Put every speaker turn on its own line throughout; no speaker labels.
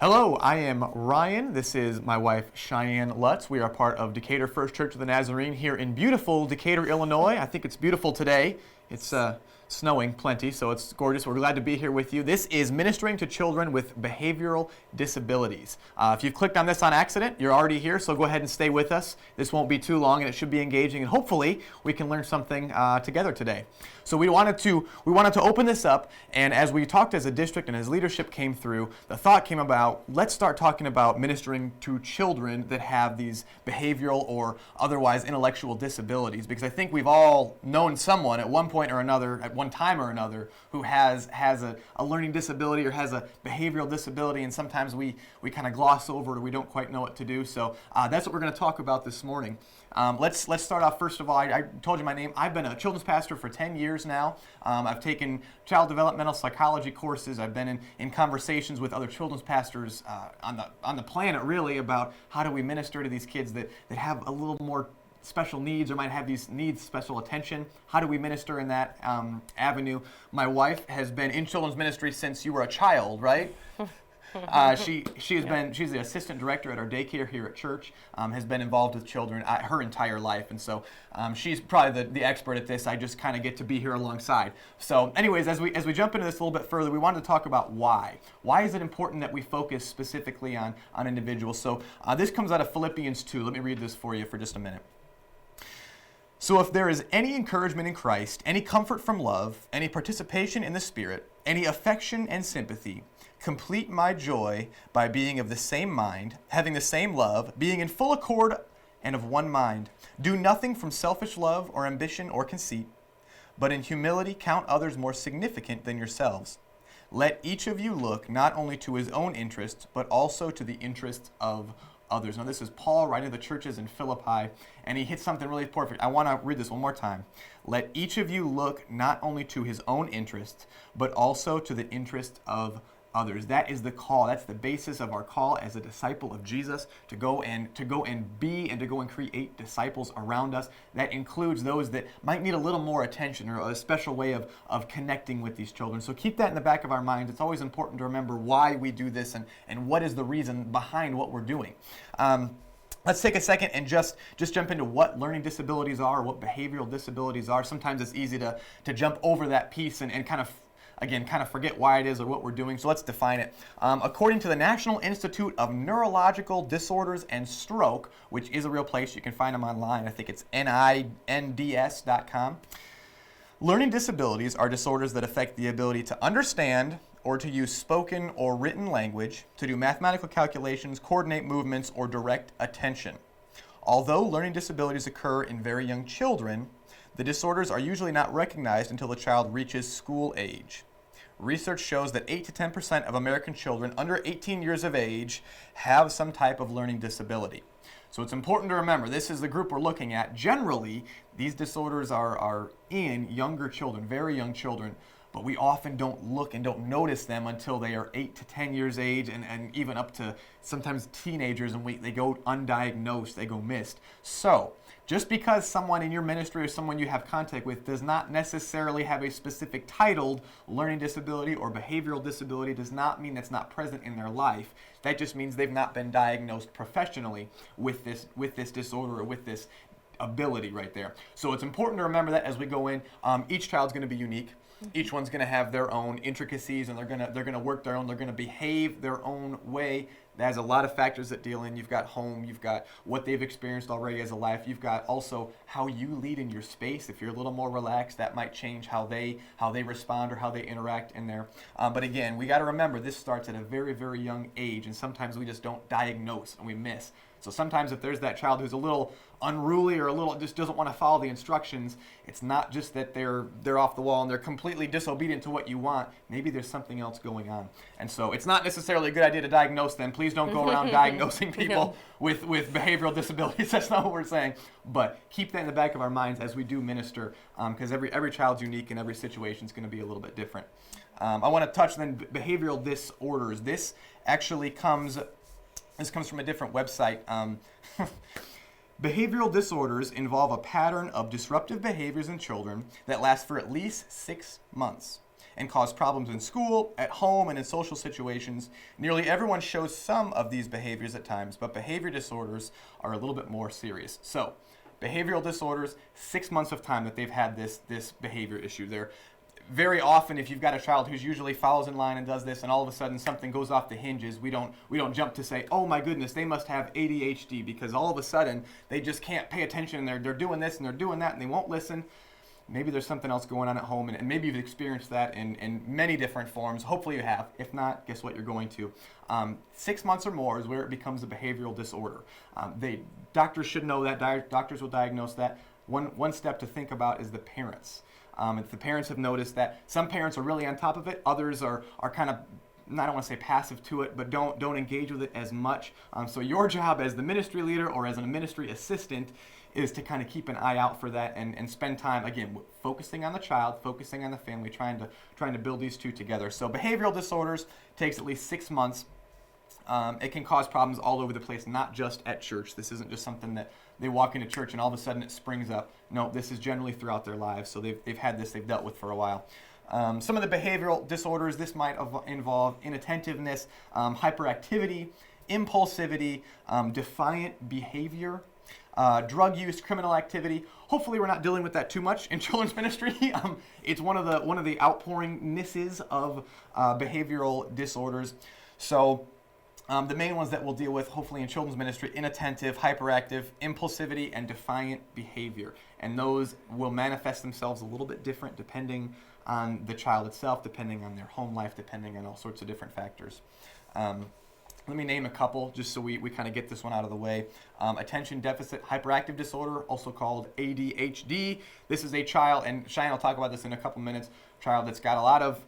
Hello, I am Ryan. This is my wife, Cheyenne Lutz. We are part of Decatur First Church of the Nazarene here in beautiful Decatur, Illinois. I think it's beautiful today. It's snowing plenty, so it's gorgeous. We're glad to be here with you. This is Ministering to Children with Behavioral Disabilities. If you've clicked on this on accident, you're already here, so go ahead and stay with us. This won't be too long, and it should be engaging, and hopefully we can learn something together today. So we wanted to open this up, and as we talked as a district and as leadership came through, the thought came about, let's start talking about ministering to children that have these behavioral or otherwise intellectual disabilities, because I think we've all known someone at one point or another, at one time or another, who has a learning disability or has a behavioral disability, and sometimes we kind of gloss over it or we don't quite know what to do. So that's what we're going to talk about this morning. Let's start off. First of all, I told you my name. I've been a children's pastor for 10 years now. I've taken child developmental psychology courses. I've been in conversations with other children's pastors on the planet, really, about how do we minister to these kids that have a little more special needs or might have these needs special attention. How do we minister in that avenue? My wife has been in children's ministry since you were a child, right? She's the assistant director at our daycare here at church, has been involved with children her entire life, and so she's probably the expert at this. I just kind of get to be here alongside. So anyways, as we jump into this a little bit further, we wanted to talk about why. Why is it important that we focus specifically on individuals? So this comes out of Philippians 2. Let me read this for you for just a minute. So if there is any encouragement in Christ, any comfort from love, any participation in the Spirit, any affection and sympathy, complete my joy by being of the same mind, having the same love, being in full accord and of one mind. Do nothing from selfish love or ambition or conceit, but in humility count others more significant than yourselves. Let each of you look not only to his own interests, but also to the interests of others. Now this is Paul writing to the churches in Philippi, and he hits something really perfect. I want to read this one more time. Let each of you look not only to his own interests, but also to the interests of others. That is the call. That's the basis of our call as a disciple of Jesus, to go and be and to go and create disciples around us. That includes those that might need a little more attention or a special way of connecting with these children. So keep that in the back of our minds. It's always important to remember why we do this and what is the reason behind what we're doing. Let's take a second and just jump into what learning disabilities are, what behavioral disabilities are. Sometimes it's easy to jump over that piece and kind of forget why it is or what we're doing. So let's define it. According to the National Institute of Neurological Disorders and Stroke, which is a real place, you can find them online. I think it's NINDS.com. Learning disabilities are disorders that affect the ability to understand or to use spoken or written language, to do mathematical calculations, coordinate movements, or direct attention. Although learning disabilities occur in very young children, the disorders are usually not recognized until the child reaches school age. Research shows that 8 to 10% of American children under 18 years of age have some type of learning disability. So it's important to remember, this is the group we're looking at. Generally, these disorders are in younger children, very young children, but we often don't look and don't notice them until they are 8 to 10 years age and even up to sometimes teenagers, and they go undiagnosed, they go missed. So just because someone in your ministry or someone you have contact with does not necessarily have a specific titled learning disability or behavioral disability does not mean that's not present in their life. That just means they've not been diagnosed professionally with this disorder or with this ability right there. So it's important to remember that as we go in. Each child's going to be unique. Each one's going to have their own intricacies, and they're going to work their own. They're going to behave their own way. That has a lot of factors that deal in. You've got home, you've got what they've experienced already as a life. You've got also how you lead in your space. If you're a little more relaxed, that might change how they respond or how they interact in there. But again, we got to remember this starts at a very, very young age, and sometimes we just don't diagnose and we miss. So sometimes if there's that child who's a little unruly or a little just doesn't want to follow the instructions, it's not just that they're off the wall and they're completely disobedient to what you want. Maybe there's something else going on. And so it's not necessarily a good idea to diagnose them. Please don't go around diagnosing people with behavioral disabilities. That's not what we're saying. But keep that in the back of our minds as we do minister, because every child's unique and every situation is going to be a little bit different. I want to touch then behavioral disorders. This comes from a different website. Behavioral disorders involve a pattern of disruptive behaviors in children that last for at least 6 months. and cause problems in school, at home, and in social situations. Nearly everyone shows some of these behaviors at times, but behavior disorders are a little bit more serious. So, behavioral disorders, 6 months of time that they've had this behavior issue. They're very often, if you've got a child who's usually follows in line and does this, and all of a sudden something goes off the hinges, we don't jump to say, oh my goodness, they must have ADHD, because all of a sudden they just can't pay attention, and they're doing this and they're doing that, and they won't listen. Maybe there's something else going on at home, and maybe you've experienced that in many different forms. Hopefully you have. If not, guess what, you're going to. 6 months or more is where it becomes a behavioral disorder. Doctors should know that. Doctors will diagnose that. One step to think about is the parents. If the parents have noticed that some parents are really on top of it, others are kind of, I don't want to say passive to it, but don't engage with it as much. So your job as the ministry leader or as a ministry assistant is to kind of keep an eye out for that and spend time, again, focusing on the child, focusing on the family, trying to build these two together. So behavioral disorders takes at least 6 months. It can cause problems all over the place, not just at church. This isn't just something that they walk into church and all of a sudden it springs up. No, this is generally throughout their lives. So they've had this, they've dealt with for a while. Some of the behavioral disorders, this might involve inattentiveness, hyperactivity, impulsivity, defiant behavior, drug use, criminal activity. Hopefully we're not dealing with that too much in children's ministry. It's one of the outpouringnesses of behavioral disorders. So the main ones that we'll deal with, hopefully in children's ministry: inattentive, hyperactive, impulsivity, and defiant behavior. And those will manifest themselves a little bit different depending on the child itself, depending on their home life, depending on all sorts of different factors. Let me name a couple just so we kind of get this one out of the way. Attention deficit hyperactive disorder, also called ADHD. This is a child, and Cheyenne will talk about this in a couple minutes, child that's got a lot of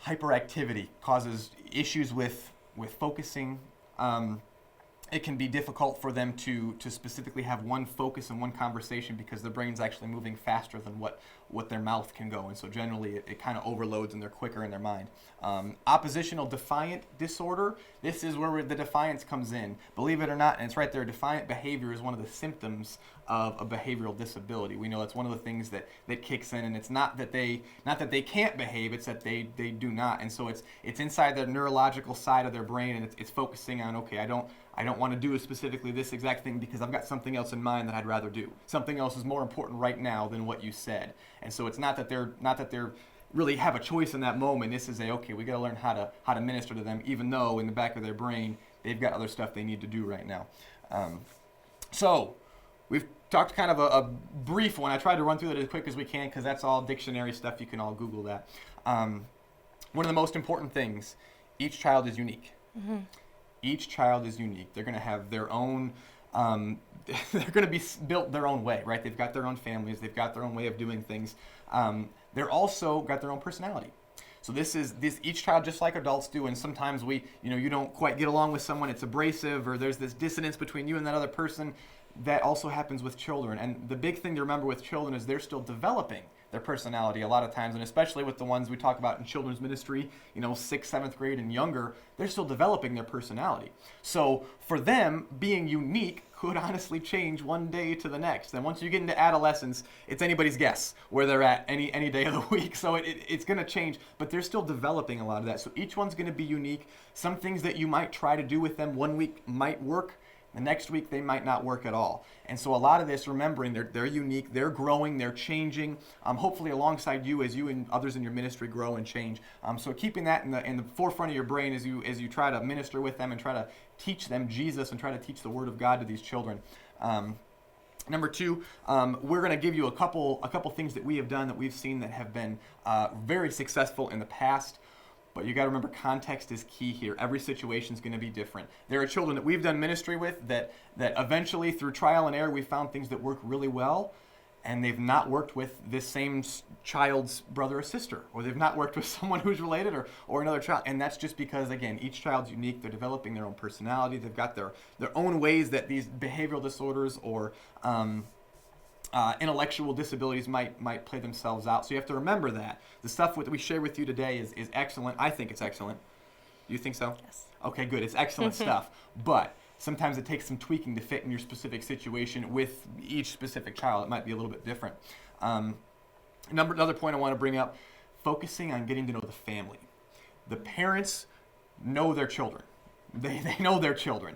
hyperactivity, causes issues with focusing. It can be difficult for them to specifically have one focus and one conversation because their brain's actually moving faster than what their mouth can go. And so generally it kind of overloads and they're quicker in their mind. Oppositional defiant disorder. This is where the defiance comes in. Believe it or not, and it's right there, defiant behavior is one of the symptoms of a behavioral disability. We know it's one of the things that kicks in, and it's not that they can't behave, it's that they do not. And so it's inside their neurological side of their brain, and it's focusing on, okay, I don't want to do specifically this exact thing because I've got something else in mind that I'd rather do. Something else is more important right now than what you said. And so it's not that they're really have a choice in that moment. This is okay, we got to learn how to minister to them, even though in the back of their brain they've got other stuff they need to do right now. So we've talked kind of a brief one. I tried to run through that as quick as we can because that's all dictionary stuff. You can all Google that. One of the most important things: each child is unique. Mm-hmm. Each child is unique. They're going to have their own, they're going to be built their own way, right? They've got their own families. They've got their own way of doing things. They're also got their own personality. So each child, just like adults do, and sometimes you don't quite get along with someone, it's abrasive, or there's this dissonance between you and that other person. That also happens with children. And the big thing to remember with children is they're still developing their personality a lot of times, and especially with the ones we talk about in children's ministry, 6th, 7th grade and younger, they're still developing their personality. So for them, being unique could honestly change one day to the next. And once you get into adolescence, it's anybody's guess where they're at any day of the week. So it's going to change, but they're still developing a lot of that. So each one's going to be unique. Some things that you might try to do with them one week might work. The next week, they might not work at all. And so a lot of this, remembering they're unique, they're growing, they're changing, hopefully alongside you as you and others in your ministry grow and change. So keeping that in the forefront of your brain as you try to minister with them and try to teach them Jesus and try to teach the Word of God to these children. Number two, we're going to give you a couple things that we have done that we've seen that have been very successful in the past. But you got to remember, context is key here. Every situation is going to be different. There are children that we've done ministry with that eventually, through trial and error, we found things that work really well, and they've not worked with this same child's brother or sister, or they've not worked with someone who's related or another child. And that's just because, again, each child's unique. They're developing their own personality. They've got their own ways that these behavioral disorders or intellectual disabilities might play themselves out. So you have to remember that. The stuff that we share with you today is excellent. I think it's excellent. Do you think so? Yes. Okay, good. It's excellent stuff. But sometimes it takes some tweaking to fit in your specific situation with each specific child. It might be a little bit different. Another point I want to bring up, focusing on getting to know the family. The parents know their children. They know their children.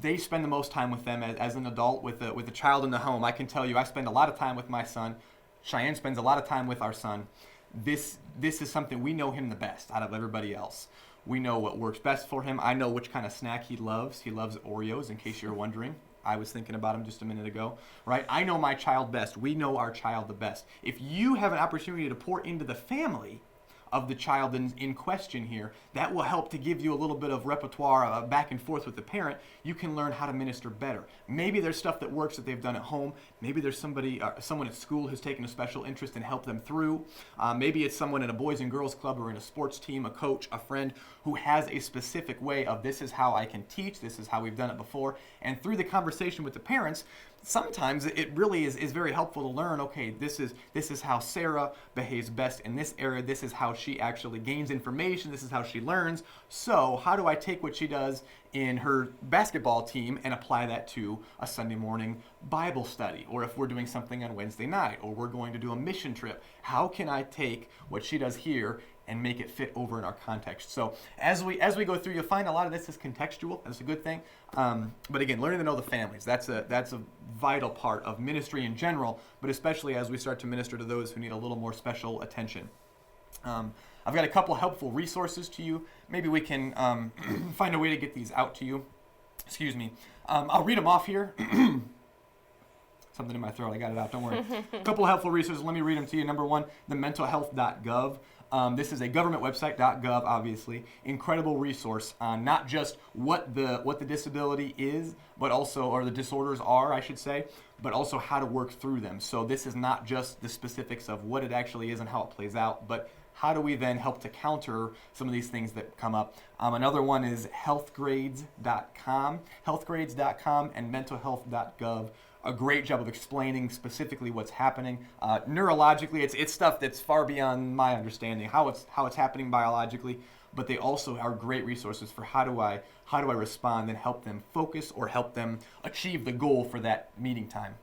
They spend the most time with them as an adult with a child in the home. I can tell you, I spend a lot of time with my son. Cheyenne spends a lot of time with our son. This is something we know him the best out of everybody else. We know what works best for him. I know which kind of snack he loves. He loves Oreos, in case you're wondering. I was thinking about him just a minute ago, right? I know my child best. We know our child the best. If you have an opportunity to pour into the family of the child in question here, that will help to give you a little bit of repertoire back and forth with the parent. You can learn how to minister better. Maybe there's stuff that works that they've done at home. Maybe there's someone at school who's taken a special interest and helped them through. Maybe it's someone in a boys and girls club or in a sports team, a coach, a friend who has a specific way of this is how I can teach, this is how we've done it before. And through the conversation with the parents, sometimes it really is very helpful to learn, okay, this is how Sarah behaves best in this area. This is how she actually gains information. This is how she learns. So how do I take what she does in her basketball team and apply that to a Sunday morning Bible study? Or if we're doing something on Wednesday night, or we're going to do a mission trip, how can I take what she does here and make it fit over in our context? So as we go through, you'll find a lot of this is contextual. That's a good thing. But again, learning to know the families, that's a vital part of ministry in general, but especially as we start to minister to those who need a little more special attention. I've got a couple helpful resources to you. Maybe we can find a way to get these out to you. Excuse me. I'll read them off here. Something in my throat. I got it out. Don't worry. A couple of helpful resources. Let me read them to you. Number one, the mentalhealth.gov. This is a government website, .gov, obviously. Incredible resource on not just what the disability is, but also, or the disorders are, I should say, but also how to work through them. So this is not just the specifics of what it actually is and how it plays out, but how do we then help to counter some of these things that come up? Another one is healthgrades.com. Healthgrades.com and mentalhealth.gov. A great job of explaining specifically what's happening neurologically. It's stuff that's far beyond my understanding how it's happening biologically, but they also are great resources for how do I respond and help them focus or help them achieve the goal for that meeting time.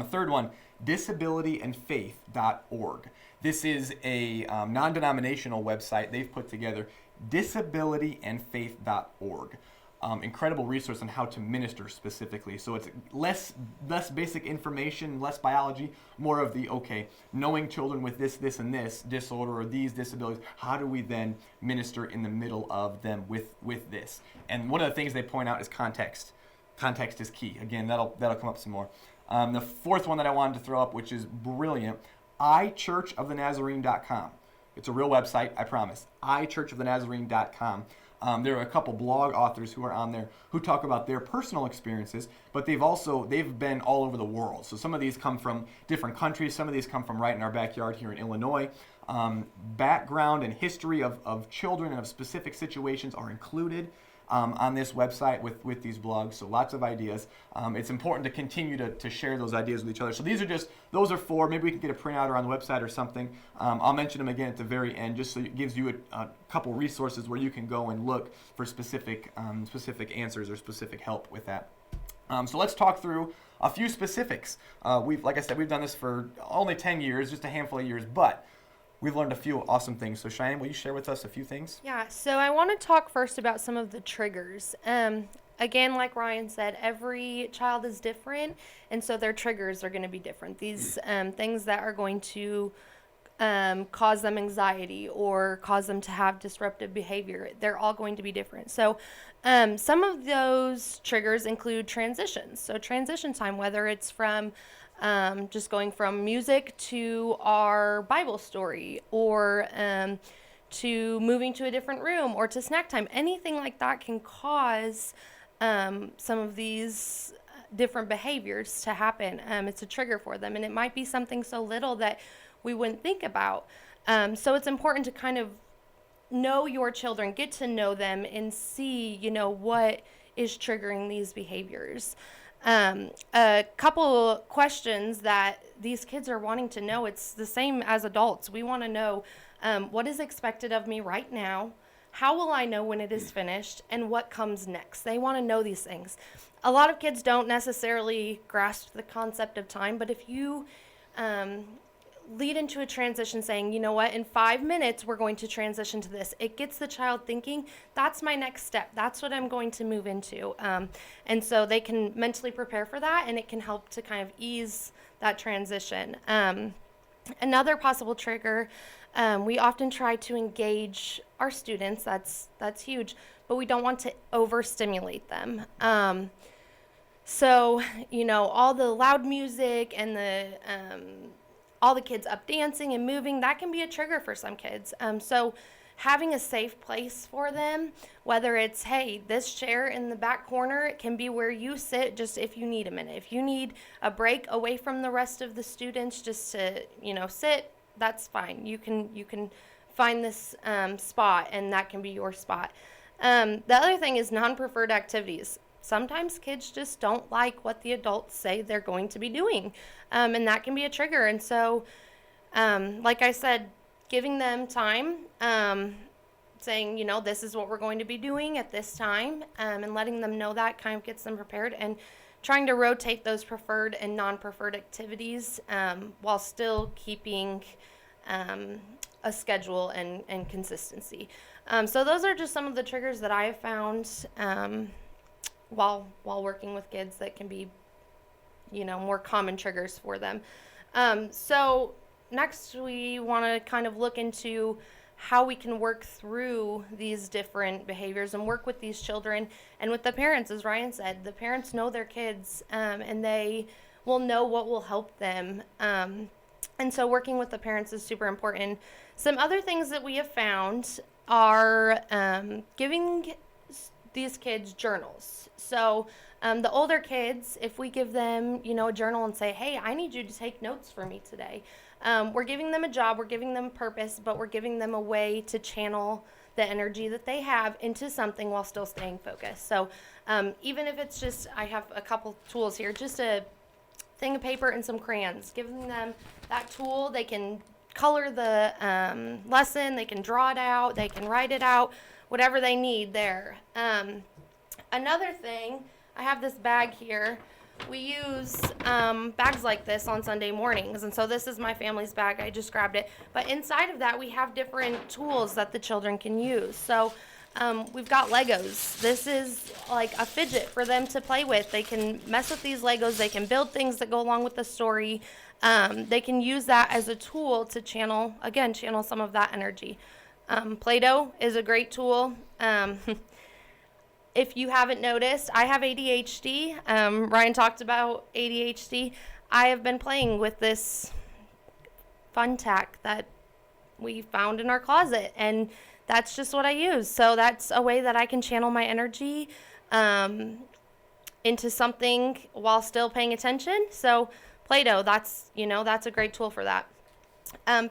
Third one, disabilityandfaith.org. This is a non-denominational website they've put together, disabilityandfaith.org. Incredible resource on how to minister specifically. So it's less basic information, less biology, more of the, okay, knowing children with this, and this disorder or these disabilities, how do we then minister in the middle of them with this? And one of the things they point out is context. Context is key. Again, that'll come up some more. The fourth one that I wanted to throw up, which is brilliant, ichurchofthenazarene.com. It's a real website, I promise. ichurchofthenazarene.com. There are a couple blog authors who are on there who talk about their personal experiences, but they've been all over the world. So some of these come from different countries. Some of these come from right in our backyard here in Illinois. Background and history of children and of specific situations are included on this website with these blogs, so lots of ideas. It's important to continue to share those ideas with each other. So those are four. Maybe we can get a printout or on the website or something. I'll mention them again at the very end, just so it gives you a couple resources where you can go and look for specific answers or specific help with that. So let's talk through a few specifics. Like I said, we've done this for only 10 years, just a handful of years, but we've learned a few awesome things. So Cheyenne, will you share with us a few things?
Yeah, so I want to talk first about some of the triggers. Again, like Ryan said, every child is different, and so their triggers are going to be different. These things that are going to cause them anxiety or cause them to have disruptive behavior, they're all going to be different. So some of those triggers include transitions. So transition time, whether it's from just going from music to our Bible story, or to moving to a different room, or to snack time. Anything like that can cause some of these different behaviors to happen. It's a trigger for them, and it might be something so little that we wouldn't think about. So it's important to kind of know your children, get to know them, and see, what is triggering these behaviors. A couple questions that these kids are wanting to know, it's the same as adults. We want to know what is expected of me right now, how will I know when it is finished, and what comes next. They want to know these things. A lot of kids don't necessarily grasp the concept of time, but if you lead into a transition saying, you know what, in 5 minutes, we're going to transition to this. It gets the child thinking, that's my next step. That's what I'm going to move into. And so they can mentally prepare for that, and it can help to kind of ease that transition. Another possible trigger, we often try to engage our students. That's huge, but we don't want to overstimulate them. So, all the loud music and all the kids up dancing and moving, that can be a trigger for some kids. So having a safe place for them, whether it's, hey, this chair in the back corner, it can be where you sit just if you need a minute. If you need a break away from the rest of the students just to, sit, that's fine. You can find this spot, and that can be your spot. The other thing is non-preferred activities. Sometimes kids just don't like what the adults say they're going to be doing, and that can be a trigger. And so, like I said, giving them time, saying, this is what we're going to be doing at this time, and letting them know that kind of gets them prepared, and trying to rotate those preferred and non-preferred activities while still keeping a schedule and consistency. So those are just some of the triggers that I have found while working with kids that can be, more common triggers for them. So next we want to kind of look into how we can work through these different behaviors and work with these children and with the parents. As Ryan said, the parents know their kids, and they will know what will help them. And so working with the parents is super important. Some other things that we have found are giving these kids journals. So the older kids, if we give them, a journal and say, hey, I need you to take notes for me today. We're giving them a job, we're giving them purpose, but we're giving them a way to channel the energy that they have into something while still staying focused. So even if it's just, I have a couple tools here, just a thing of paper and some crayons, giving them that tool. They can color the lesson, they can draw it out, they can write it out, whatever they need there. Another thing, I have this bag here. We use bags like this on Sunday mornings, and so this is my family's bag. I just grabbed it. But inside of that, we have different tools that the children can use. So we've got Legos. This is like a fidget for them to play with. They can mess with these Legos. They can build things that go along with the story. They can use that as a tool to channel some of that energy. Play-Doh is a great tool. If you haven't noticed, I have ADHD. Ryan talked about ADHD. I have been playing with this fun tack that we found in our closet, and that's just what I use. So that's a way that I can channel my energy into something while still paying attention. So Play-Doh, that's a great tool for that.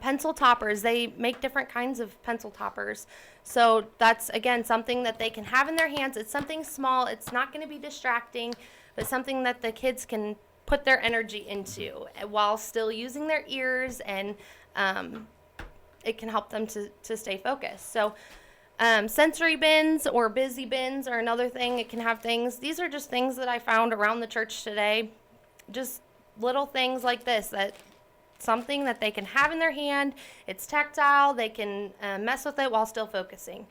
Pencil toppers, they make different kinds of pencil toppers. So that's, again, something that they can have in their hands. It's something small. It's not going to be distracting, but something that the kids can put their energy into while still using their ears, and it can help them to stay focused. So sensory bins or busy bins are another thing. It can have things. These are just things that I found around the church today. Just little things like this, that something that they can have in their hand. It's tactile. They can mess with it while still focusing.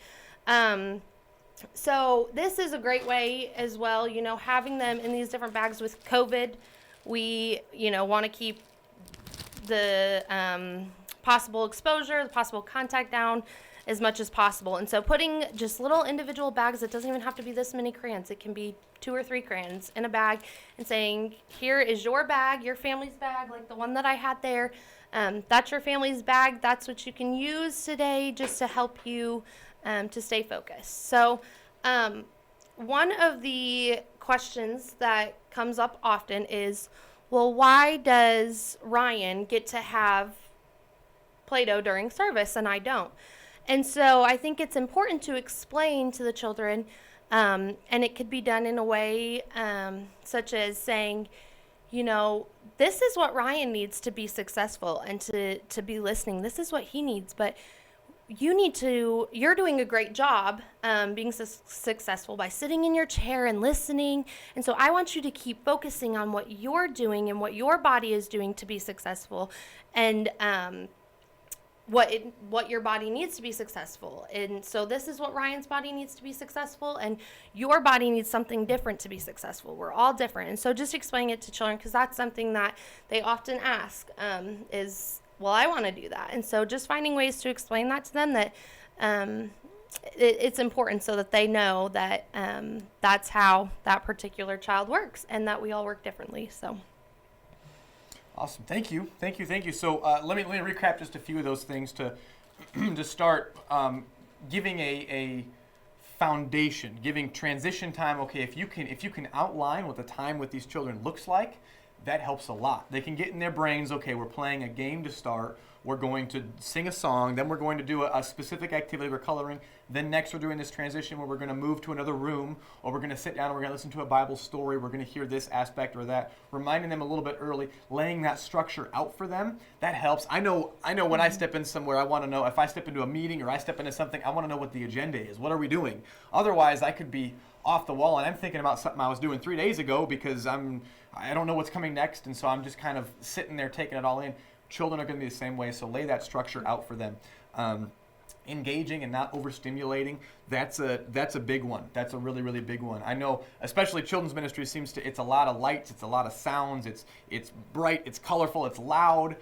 So this is a great way as well, having them in these different bags. With COVID, we, want to keep the possible exposure, the possible contact down as much as possible. And so putting just little individual bags, it doesn't even have to be this many crayons. It can be 2 or 3 crayons in a bag, and saying, here is your bag, your family's bag, like the one that I had there. That's your family's bag. That's what you can use today just to help you to stay focused. So one of the questions that comes up often is, well, why does Ryan get to have Play-Doh during service and I don't? And so I think it's important to explain to the children, and it could be done in a way such as saying, this is what Ryan needs to be successful and to be listening. This is what he needs. But, you're doing a great job being successful by sitting in your chair and listening. And so I want you to keep focusing on what you're doing and what your body is doing to be successful, and what your body needs to be successful. And so this is what Ryan's body needs to be successful, and your body needs something different to be successful. We're all different. And so just explaining it to children, because that's something that they often ask, is, well, I want to do that. And so just finding ways to explain that to them, that it's important, so that they know that that's how that particular child works, and that we all work differently. So
Awesome. Thank you. So let me recap just a few of those things to to start giving a foundation, giving transition time. Okay, if you can outline what the time with these children looks like, that helps a lot. They can get in their brains, okay, we're playing a game to start, we're going to sing a song, then we're going to do a specific activity, we're coloring, then next we're doing this transition where we're going to move to another room, or we're going to sit down and we're going to listen to a Bible story, we're going to hear this aspect or that, reminding them a little bit early, laying that structure out for them. That helps. I know when I step in somewhere, I want to know, if I step into a meeting or I step into something, I want to know what the agenda is. What are we doing? Otherwise, I could be off the wall and I'm thinking about something I was doing 3 days ago because I don't know what's coming next, and so I'm just kind of sitting there taking it all in. Children are going to be the same way, so lay that structure out for them. Engaging and not overstimulating, that's a big one. That's a really, really big one. I know, especially children's ministry it's a lot of lights, it's a lot of sounds, it's bright, it's colorful, it's loud,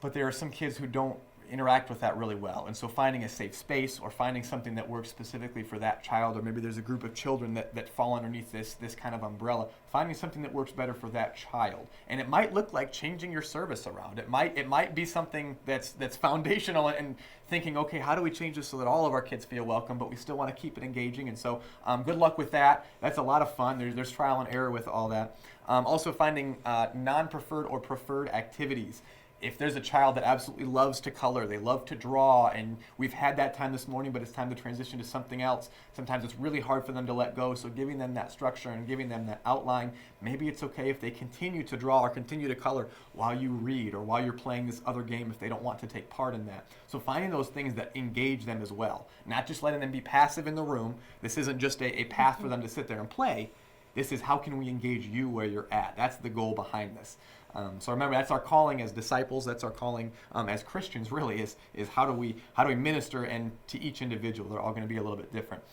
but there are some kids who don't interact with that really well. And so finding a safe space, or finding something that works specifically for that child, or maybe there's a group of children that fall underneath this kind of umbrella, finding something that works better for that child. And it might look like changing your service around. It might be something that's foundational, and thinking, okay, how do we change this so that all of our kids feel welcome, but we still want to keep it engaging? And so good luck with that. That's a lot of fun. There's trial and error with all that. Also finding non-preferred or preferred activities. If there's a child that absolutely loves to color, they love to draw, and we've had that time this morning, but it's time to transition to something else, sometimes it's really hard for them to let go, so giving them that structure and giving them that outline. Maybe it's okay if they continue to draw or continue to color while you read, or while you're playing this other game if they don't want to take part in that. So finding those things that engage them as well, not just letting them be passive in the room. This isn't just a path for them to sit there and play. This is, how can we engage you where you're at? That's the goal behind this. So remember, that's our calling as disciples. That's our calling as Christians. Really, is how do we minister, and to each individual, they're all going to be a little bit different.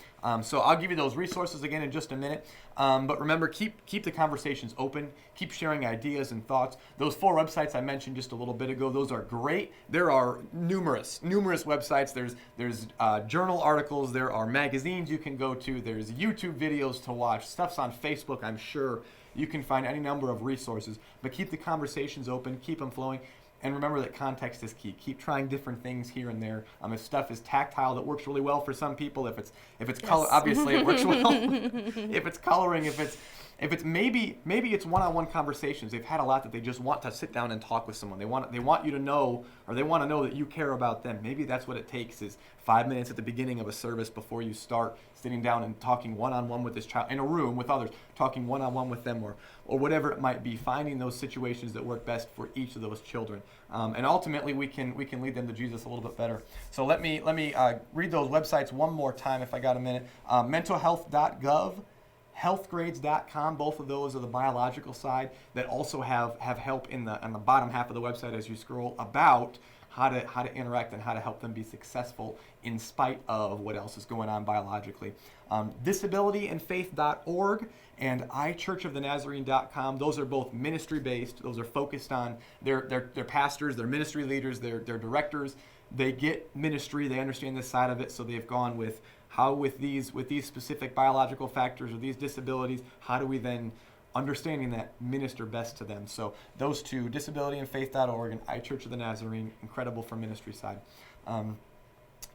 So I'll give you those resources again in just a minute. But remember, keep the conversations open. Keep sharing ideas and thoughts. Those 4 websites I mentioned just a little bit ago, those are great. There are numerous websites. There's journal articles. There are magazines you can go to. There's YouTube videos to watch. Stuff's on Facebook, I'm sure. You can find any number of resources, but keep the conversations open, keep them flowing, and remember that context is key. Keep trying different things here and there. If stuff is tactile, that works really well for some people. If it's yes. Color, obviously it works well. If it's coloring, if it's maybe it's one-on-one conversations. They've had a lot that they just want to sit down and talk with someone. They want you to know, or they want to know that you care about them. Maybe that's what it takes, is 5 minutes at the beginning of a service before you start, sitting down and talking one-on-one with this child in a room with others, talking one-on-one with them, or whatever it might be. Finding those situations that work best for each of those children, and ultimately we can lead them to Jesus a little bit better. So let me read those websites one more time if I got a minute. Mentalhealth.gov. healthgrades.com. Both of those are the biological side that also have help on the bottom half of the website as you scroll, about how to interact and how to help them be successful in spite of what else is going on biologically. Disabilityandfaith.org and ichurchofthenazarene.com. Those are both ministry based. Those are focused on their pastors, their ministry leaders, their directors. They get ministry. They understand this side of it, so they've gone with how with these specific biological factors or these disabilities, how do we then, understanding that, minister best to them. So those two, disabilityandfaith.org and iChurch of the Nazarene, incredible for ministry side. I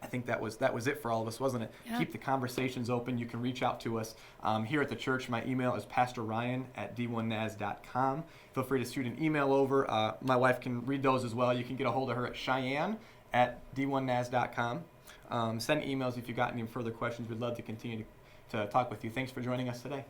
think that was it for all of us, wasn't it? Yeah. Keep the conversations open. You can reach out to us here at the church. My email is pastorryan@d1naz.com. Feel free to shoot an email over. My wife can read those as well. You can get a hold of her at Cheyenne@d1naz.com. Send emails if you've got any further questions. We'd love to continue to talk with you. Thanks for joining us today.